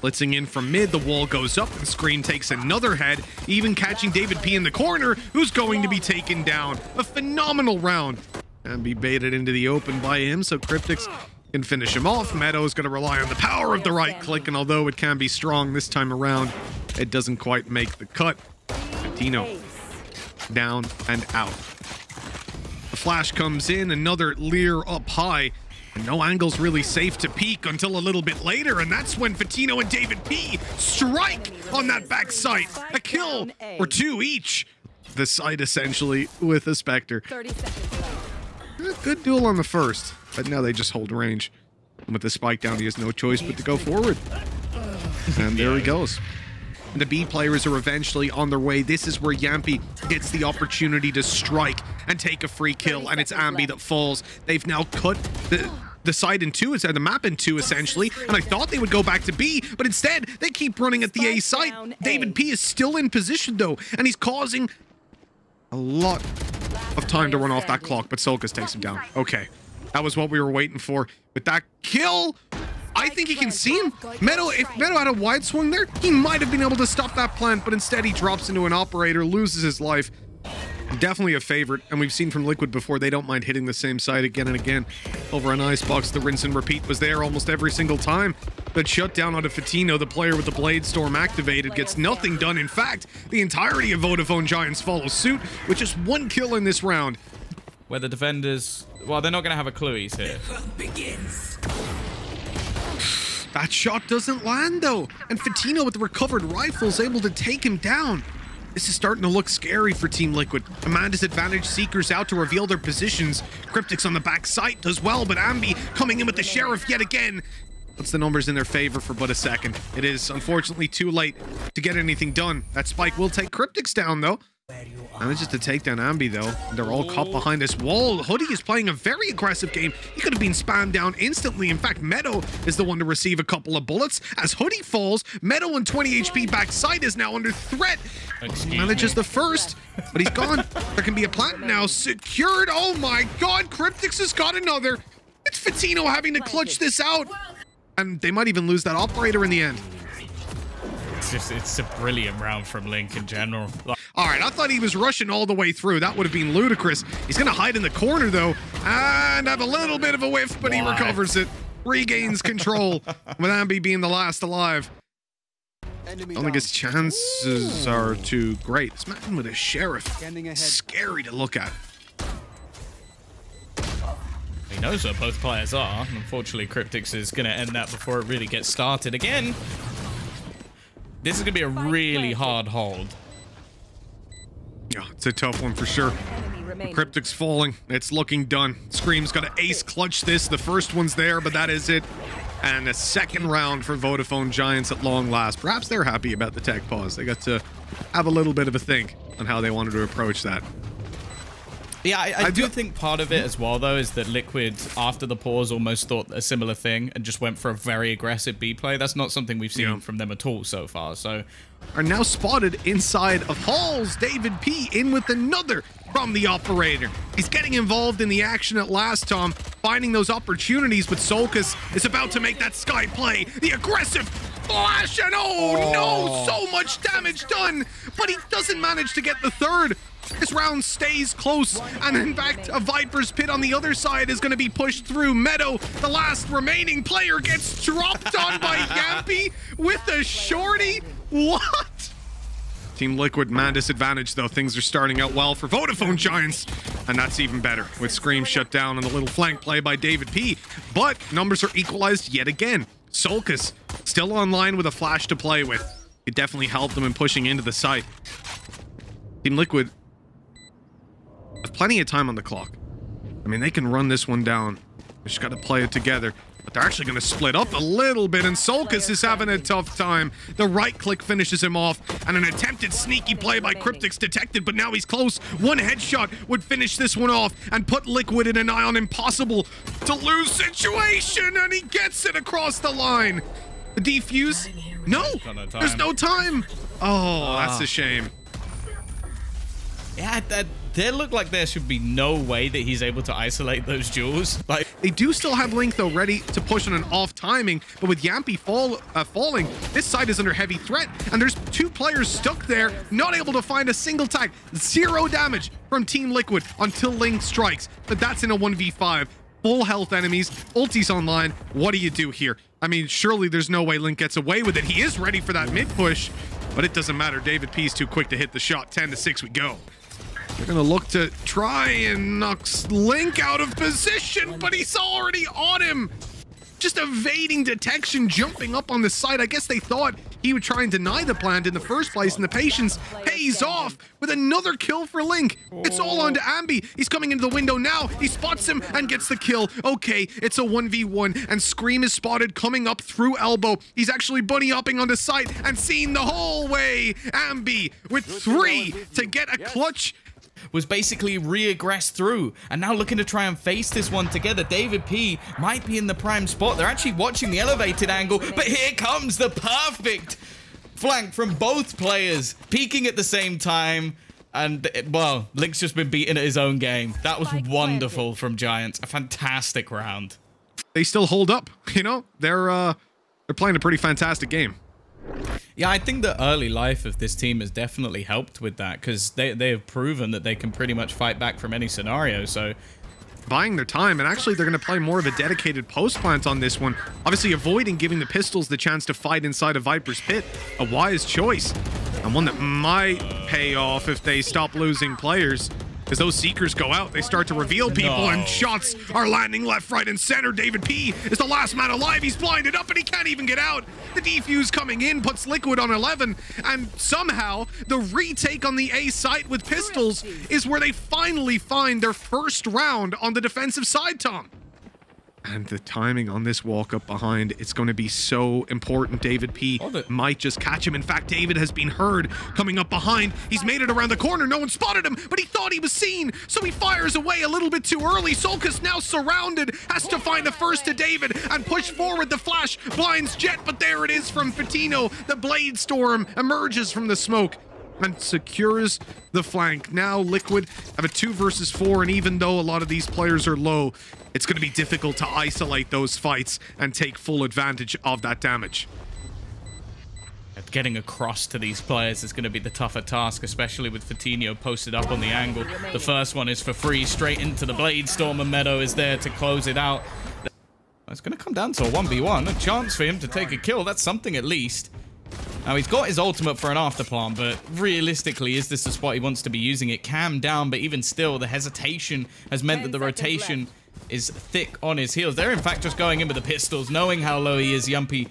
Blitzing in from mid, the wall goes up and Scream takes another head, even catching Dabidpi in the corner, who's going to be taken down. A phenomenal round. And be baited into the open by him, so Kryptix can finish him off. Meddo's going to rely on the power of the right click, and although it can be strong this time around, it doesn't quite make the cut. Fatino down and out. The flash comes in, another Lear up high, and no angle's really safe to peek until a little bit later, and that's when Fatino and Dabidpi strike on that back site. A kill or two each. The site essentially with a Spectre. 30 seconds left. Good duel on the first, but now they just hold range. And with the spike down, he has no choice but to go forward. And there he goes. And the B players are eventually on their way. This is where Jamppi gets the opportunity to strike and take a free kill, and it's Ambi that falls. They've now cut the side in two, the map in two essentially, and I thought they would go back to B, but instead they keep running at the A site. Dabidpi is still in position though, and he's causing a lot of time to run off that clock, but Soulcas takes him down. Okay, that was what we were waiting for. With that kill, I think he can see him. Meddo, if Meddo had a wide swing there, he might have been able to stop that plant, but instead he drops into an operator, loses his life. Definitely a favorite, and we've seen from Liquid before, they don't mind hitting the same side again and again. Over an icebox, the rinse and repeat was there almost every single time. But shut down out of Fatino, the player with the Blade Storm activated, gets nothing done. In fact, the entirety of Vodafone Giants follow suit with just one kill in this round. Where the defenders, well, they're not going to have a clue he's here. That shot doesn't land though, and Fatino with the recovered rifle is able to take him down. This is starting to look scary for Team Liquid. Amanda's advantage seekers out to reveal their positions. Kryptix on the back site does well, but Ambi coming in with the Sheriff yet again puts the numbers in their favor for but a second. It is unfortunately too late to get anything done. That spike will take Kryptix down though. Manages to take down Ambi though. They're all caught behind this wall. Hoody is playing a very aggressive game. He could have been spammed down instantly. In fact, Meddo is the one to receive a couple of bullets. As Hoody falls, Meddo on 20 HP backside is now under threat. Manages the first, but he's gone. There can be a plant now secured. Oh my god, Kryptix has got another. It's Fatino having to clutch this out. And they might even lose that operator in the end. It's a brilliant round from Link in general. All right, I thought he was rushing all the way through. That would have been ludicrous. He's going to hide in the corner, though, and have a little bit of a whiff, but he recovers it. Regains control, with Ambi being the last alive. I don't think his chances are too great. This man with a Sheriff, scary to look at. He knows where both players are. Unfortunately, Kryptix is going to end that before it really gets started again. This is going to be a really hard hold. Yeah, it's a tough one for sure. Kryptix falling. It's looking done. Scream's got to ace clutch this. The first one's there, but that is it. And a second round for Vodafone Giants at long last. Perhaps they're happy about the tech pause. They got to have a little bit of a think on how they wanted to approach that. Yeah, I do think part of it as well, though, is that Liquid, after the pause, almost thought a similar thing and just went for a very aggressive B play. That's not something we've seen from them at all so far. So, are now spotted inside of halls. Dabidpi in with another from the operator. He's getting involved in the action at last, Tom, finding those opportunities, but Soulcas is about to make that sky play. The aggressive flash, and oh no, so much damage done, but he doesn't manage to get the third. This round stays close, and in fact, a Viper's Pit on the other side is going to be pushed through. Meddo, the last remaining player, gets dropped on by Jamppi with a shorty. What? Team Liquid, man disadvantage, though. Things are starting out well for Vodafone Giants, and that's even better with Scream shut down and a little flank play by Dabidpi. But numbers are equalized yet again. Soulcas still online with a flash to play with. It definitely helped them in pushing into the site. Team Liquid have plenty of time on the clock. I mean, they can run this one down. They just got to play it together. But they're actually going to split up a little bit, and Soulcas is having a tough time. The right click finishes him off, and an attempted sneaky play by Kryptix detected, but now he's close. One headshot would finish this one off and put Liquid in an nigh-on impossible to lose situation, and he gets it across the line. The defuse? No, there's no time. Oh, that's a shame. Yeah, there looked like there should be no way that he's able to isolate those duels. Like, They do still have Link, though, ready to push on an off timing, but with Jamppi falling, this side is under heavy threat, and there's 2 players stuck there, not able to find a single tag. 0 damage from Team Liquid until Link strikes, but that's in a 1v5. Full health enemies, ulti's online. What do you do here? I mean, surely there's no way Link gets away with it. He is ready for that mid push, but it doesn't matter. Dabidpi is too quick to hit the shot. 10-6 we go. They're going to look to try and knock Link out of position, but he's already on him. Just evading detection, jumping up on the side. I guess they thought he would try and deny the plant in the first place, and the patience pays off with another kill for Link. It's all on to Ambi. He's coming into the window now. He spots him and gets the kill. Okay, it's a 1v1, and Scream is spotted coming up through elbow. He's actually bunny-hopping on the site and seen the whole way. Ambi with 3 to get a clutch. Was basically re-aggressed through, and now looking to try and face this one together. Dabidpi might be in the prime spot. They're actually watching the elevated angle, but here comes the perfect flank from both players, peeking at the same time. And, well, Link's just been beaten at his own game. That was wonderful from Giants. A fantastic round. They still hold up, you know? They're playing a pretty fantastic game. Yeah, I think the early life of this team has definitely helped with that, because they have proven that they can pretty much fight back from any scenario. So buying their time, and actually they're going to play more of a dedicated post plant on this one, obviously avoiding giving the pistols the chance to fight inside of Viper's pit. A wise choice, and one that might pay off if they stop losing players. As those Seekers go out, they start to reveal people, and shots are landing left, right, and center. Dabidpi is the last man alive. He's blinded up, and he can't even get out. The defuse coming in puts Liquid on 11, and somehow the retake on the A site with pistols is where they finally find their first round on the defensive side, Tom. And the timing on this walk up behind, it's going to be so important. Dabidpi might just catch him. In fact, David has been heard coming up behind. He's made it around the corner. No one spotted him, but he thought he was seen, so he fires away a little bit too early. Soulcas now surrounded, has to find the first to David and push forward. The flash blinds Jet, but there it is from Fatino. The Blade Storm emerges from the smoke and secures the flank. Now Liquid have a 2 versus 4, and even though a lot of these players are low, it's going to be difficult to isolate those fights and take full advantage of that damage. Getting across to these players is going to be the tougher task, especially with Fatino posted up on the angle. The first one is for free, straight into the Blade Storm, and Meddo is there to close it out. It's going to come down to a 1v1, a chance for him to take a kill. That's something at least. Now, he's got his ultimate for an afterplant, but realistically, is this the spot he wants to be using it? Cam down, but even still, the hesitation has meant that the rotation is thick on his heels. They're, in fact, just going in with the pistols, knowing how low he is. Jamppi,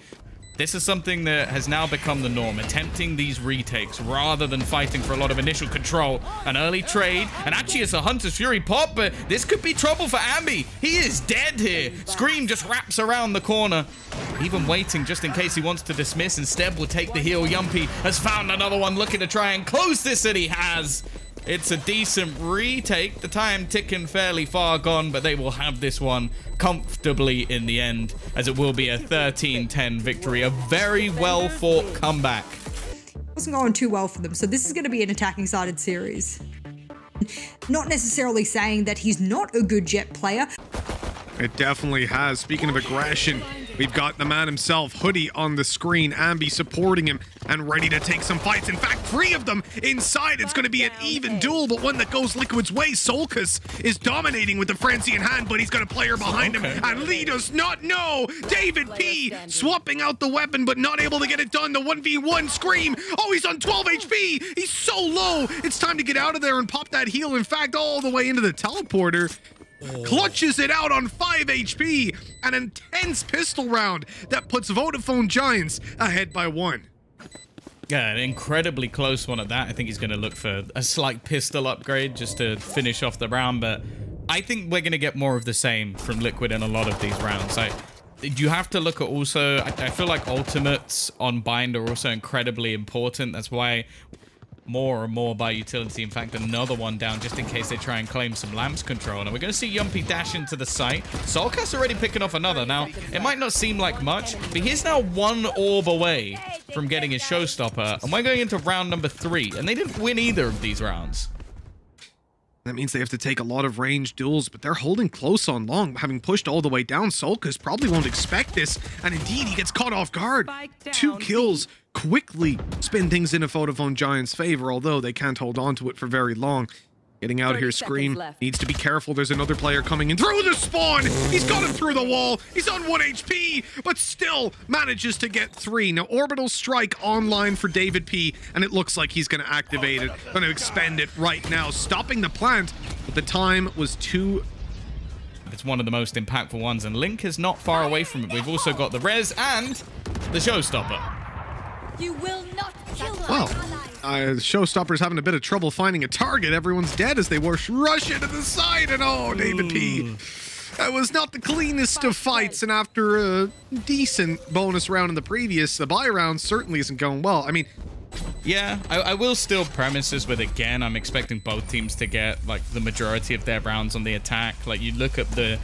this is something that has now become the norm, attempting these retakes rather than fighting for a lot of initial control. An early trade, and actually it's a Hunter's Fury pop, but this could be trouble for Ambi. He is dead here. Scream just wraps around the corner, even waiting just in case he wants to dismiss. Instead, will take the heal. Jamppi has found another one, looking to try and close this, and he has. It's a decent retake. The time ticking fairly far gone, but they will have this one comfortably in the end, as it will be a 13-10 victory. A very well-fought comeback. It wasn't going too well for them, so this is going to be an attacking-sided series. Not necessarily saying that he's not a good Jet player. It definitely has. Speaking of aggression, we've got the man himself, Hoodie, on the screen. Ambi supporting him and ready to take some fights. In fact, 3 of them inside. It's going to be an even duel, but one that goes Liquid's way. Soulcas is dominating with the frenzy in hand, but he's got a player behind him. And Lee does not know. Dabidpi swapping out the weapon, but not able to get it done. The 1v1 Scream. Oh, he's on 12 HP. He's so low. It's time to get out of there and pop that heal. In fact, all the way into the teleporter. Clutches it out on 5 HP. An intense pistol round that puts Vodafone Giants ahead by 1. Yeah, an incredibly close one at that. I think he's going to look for a slight pistol upgrade just to finish off the round, but I think we're going to get more of the same from Liquid in a lot of these rounds. You have to look at also, I feel like ultimates on Bind are also incredibly important. That's why more and more by utility. In fact, another one down just in case they try and claim some lamps control. And we're going to see Jamppi dash into the site. Soulcas already picking off another. Now, it might not seem like much, but he's now 1 orb away from getting his showstopper. And we're going into round number 3. And they didn't win either of these rounds. That means they have to take a lot of range duels, but they're holding close on long, having pushed all the way down. Soulcas probably won't expect this, and indeed, he gets caught off guard. 2 kills quickly spin things into Vodafone Giants' favor, although they can't hold on to it for very long. Getting out here, Scream needs to be careful. There's another player coming in through the spawn. He's got him through the wall. He's on 1 HP, but still manages to get 3. Now, Orbital Strike online for Dabidpi, and it looks like he's going to activate it. Going to expend it right now, stopping the plant, but the time was too... It's one of the most impactful ones, and Link is not far away from it. We've also got the res and the showstopper. You will not kill Well, Showstopper's having a bit of trouble finding a target. Everyone's dead as they rush into the side, and oh, Dabidpi. That was not the cleanest of fights, and after a decent bonus round in the previous, the buy round certainly isn't going well. I mean, yeah, I will still premise this with, again, I'm expecting both teams to get like the majority of their rounds on the attack. Like, you look at the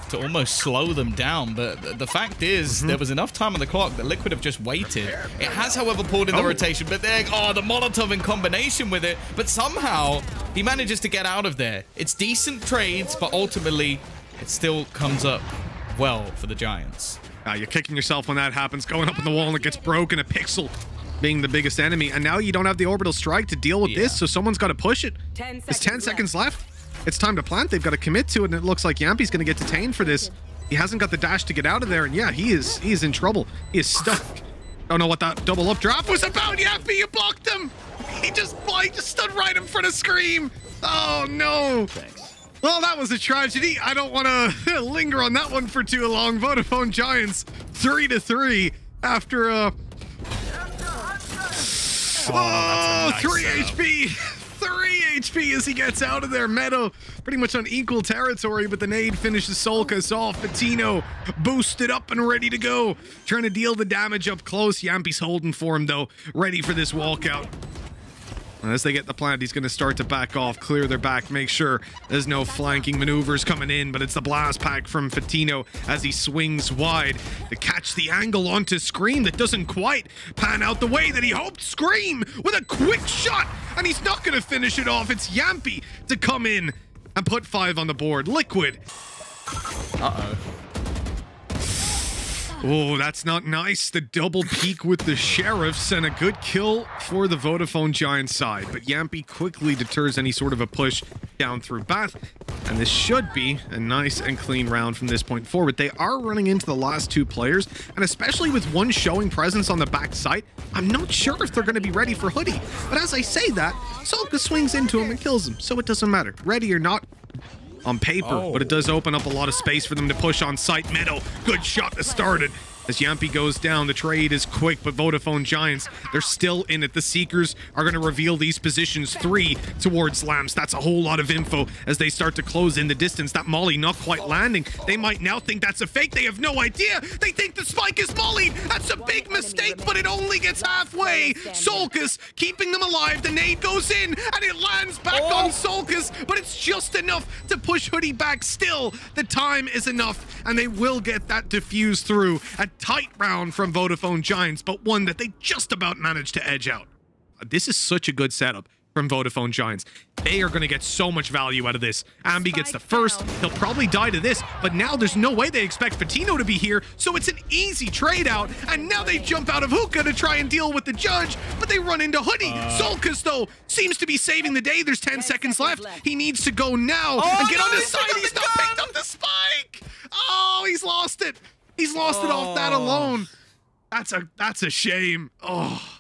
to almost slow them down, but the fact is there was enough time on the clock that Liquid have just waited. It has, however, pulled in the rotation, but there, the Molotov in combination with it, but somehow he manages to get out of there. It's decent trades, but ultimately it still comes up well for the Giants. You're kicking yourself when that happens, going up in the wall and it gets broken. A Pixel being the biggest enemy, and now you don't have the Orbital Strike to deal with this, so someone's got to push it. There's 10 seconds left. It's time to plant. They've got to commit to it, and it looks like Jamppi's going to get detained for this. He hasn't got the dash to get out of there, and yeah, he is in trouble. He is stuck. Don't know what that double up draft was about. Jamppi, you blocked him. He just stood right in front of Scream. Oh no. Thanks. Well, that was a tragedy. I don't want to linger on that one for too long. Vodafone Giants 3-3 after 3 HP. 3 HP as he gets out of there. Meddo pretty much on equal territory, but the nade finishes Soulcas off. Patino boosted up and ready to go. Trying to deal the damage up close. Yampi's holding for him, though. Ready for this walkout. As they get the plant, he's going to start to back off, clear their back, make sure there's no flanking maneuvers coming in, but it's the blast pack from Fatino as he swings wide to catch the angle onto Scream that doesn't quite pan out the way that he hoped. Scream with a quick shot, and he's not going to finish it off. It's Jamppi to come in and put 5 on the board. Liquid. Uh-oh. Oh, that's not nice. The double peek with the Sheriffs and a good kill for the Vodafone Giants side. But Jamppi quickly deters any sort of a push down through Bath. And this should be a nice and clean round from this point forward. They are running into the last 2 players, and especially with one showing presence on the back side, I'm not sure if they're going to be ready for Hoodie. But as I say that, Soulcas swings into him and kills him, so it doesn't matter. Ready or not, on paper, but it does open up a lot of space for them to push on site. Meddo, good shot to start it. As Jamppi goes down, the trade is quick, but Vodafone Giants, they're still in it. The Seekers are going to reveal these positions. 3 towards Lamps. That's a whole lot of info as they start to close in the distance. That Molly not quite landing. They might now think that's a fake. They have no idea. They think the spike is mollied. That's a big mistake, but it only gets halfway. Soulcas keeping them alive. The nade goes in, and it lands back on Soulcas, but it's just enough to push Hoodie back. Still, the time is enough, and they will get that diffused through. A tight round from Vodafone Giants, but one that they just about managed to edge out. This is such a good setup from Vodafone Giants. They are going to get so much value out of this. Ambi gets the first. He'll probably die to this, but now there's no way they expect Fatino to be here, so it's an easy trade out, and now they jump out of Hookah to try and deal with the judge, but they run into Hoodie. Soulcas, though, seems to be saving the day. There's 10 seconds left. He needs to go now and get on the side. He's not picked up the spike. Oh, he's lost it. He's lost it off that alone. That's a shame. Oh.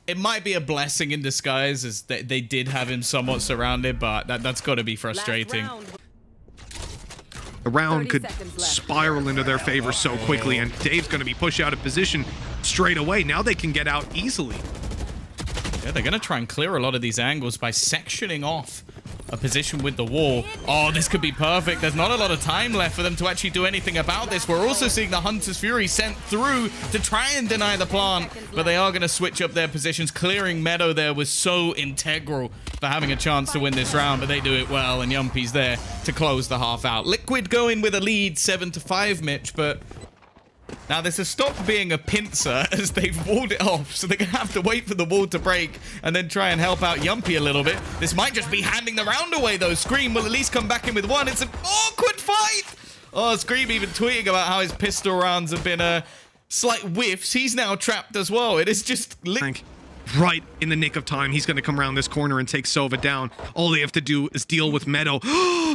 It might be a blessing in disguise as they did have him somewhat surrounded, but that's got to be frustrating. The round could spiral into their favor so quickly, and Dave's going to be pushed out of position straight away. Now they can get out easily. Yeah, they're going to try and clear a lot of these angles by sectioning off a position with the wall. Oh, this could be perfect. There's not a lot of time left for them to actually do anything about this. We're also seeing the Hunter's Fury sent through to try and deny the plant, but they are going to switch up their positions. Clearing Meddo there was so integral for having a chance to win this round, but they do it well, and Yumpi's there to close the half out. Liquid going with a lead 7-5, Mitch, but Now, this has stopped being a pincer as they've walled it off, so they're going to have to wait for the wall to break and then try and help out Jamppi a little bit. This might just be handing the round away, though. Scream will at least come back in with one. It's an awkward fight. Oh, Scream even tweeting about how his pistol rounds have been slight whiffs. He's now trapped as well. It is just... Right in the nick of time, he's going to come around this corner and take Sova down. All they have to do is deal with Meddo.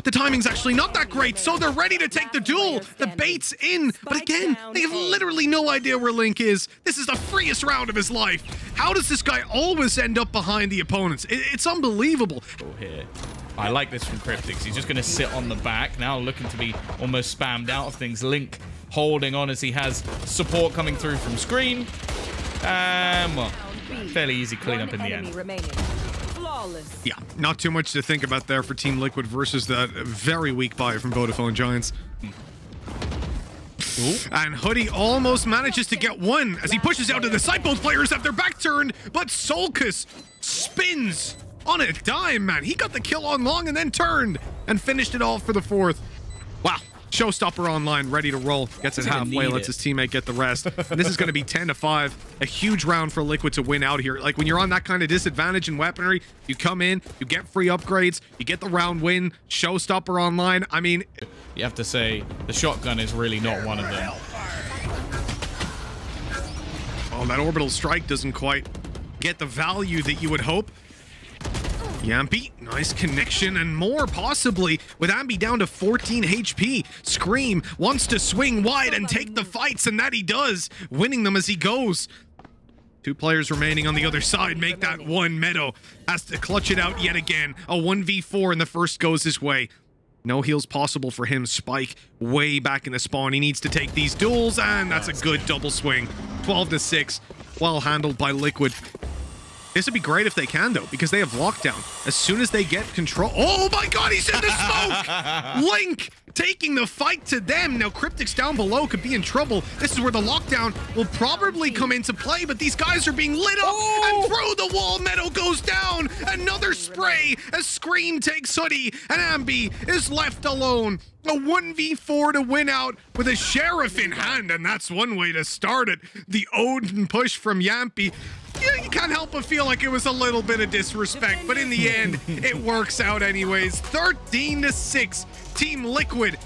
The timing's actually not that great, so they're ready to take the duel. The bait's in, but again, they have literally no idea where Link is. This is the freest round of his life. How does this guy always end up behind the opponents? It's unbelievable. Here. I like this from Kryptix. He's just going to sit on the back, now looking to be almost spammed out of things. Link holding on as he has support coming through from Scream. Well, fairly easy cleanup in the end. Yeah, not too much to think about there for Team Liquid versus that very weak buy from Vodafone Giants. And Hoodie almost manages to get one as he pushes out to the side. Both players have their back turned, but Soulcas spins on a dime, man. He got the kill on long and then turned and finished it all for the fourth. Wow. Showstopper online, ready to roll. Gets it halfway, lets his teammate get the rest. And this is going to be 10-5. A huge round for Liquid to win out here. Like, when you're on that kind of disadvantage in weaponry, you come in, you get free upgrades, you get the round win. Showstopper online. I mean... You have to say, the shotgun is really not one of them. Oh, that orbital strike doesn't quite get the value that you would hope. Jamppi, nice connection and more possibly with Ambi down to 14 HP. Scream wants to swing wide and take the fights, and that he does, winning them as he goes. Two players remaining on the other side make that one. Meddo has to clutch it out yet again. A 1v4 and the first goes his way. No heals possible for him. Spike way back in the spawn. He needs to take these duels, and that's a good double swing. 12-6, well handled by Liquid. This would be great if they can, though, because they have lockdown. As soon as they get control... Oh, my God, he's in the smoke! Link taking the fight to them. Now, Kryptix down below could be in trouble. This is where the lockdown will probably come into play, but these guys are being lit up, and through the wall, Meddo goes down. Another spray as Scream takes Hoodie, and Ambi is left alone. A 1v4 to win out with a sheriff in hand, and that's one way to start it. The Odin push from Jamppi. Yeah, you can't help but feel like it was a little bit of disrespect, but in the end, it works out anyways. 13-6, Team Liquid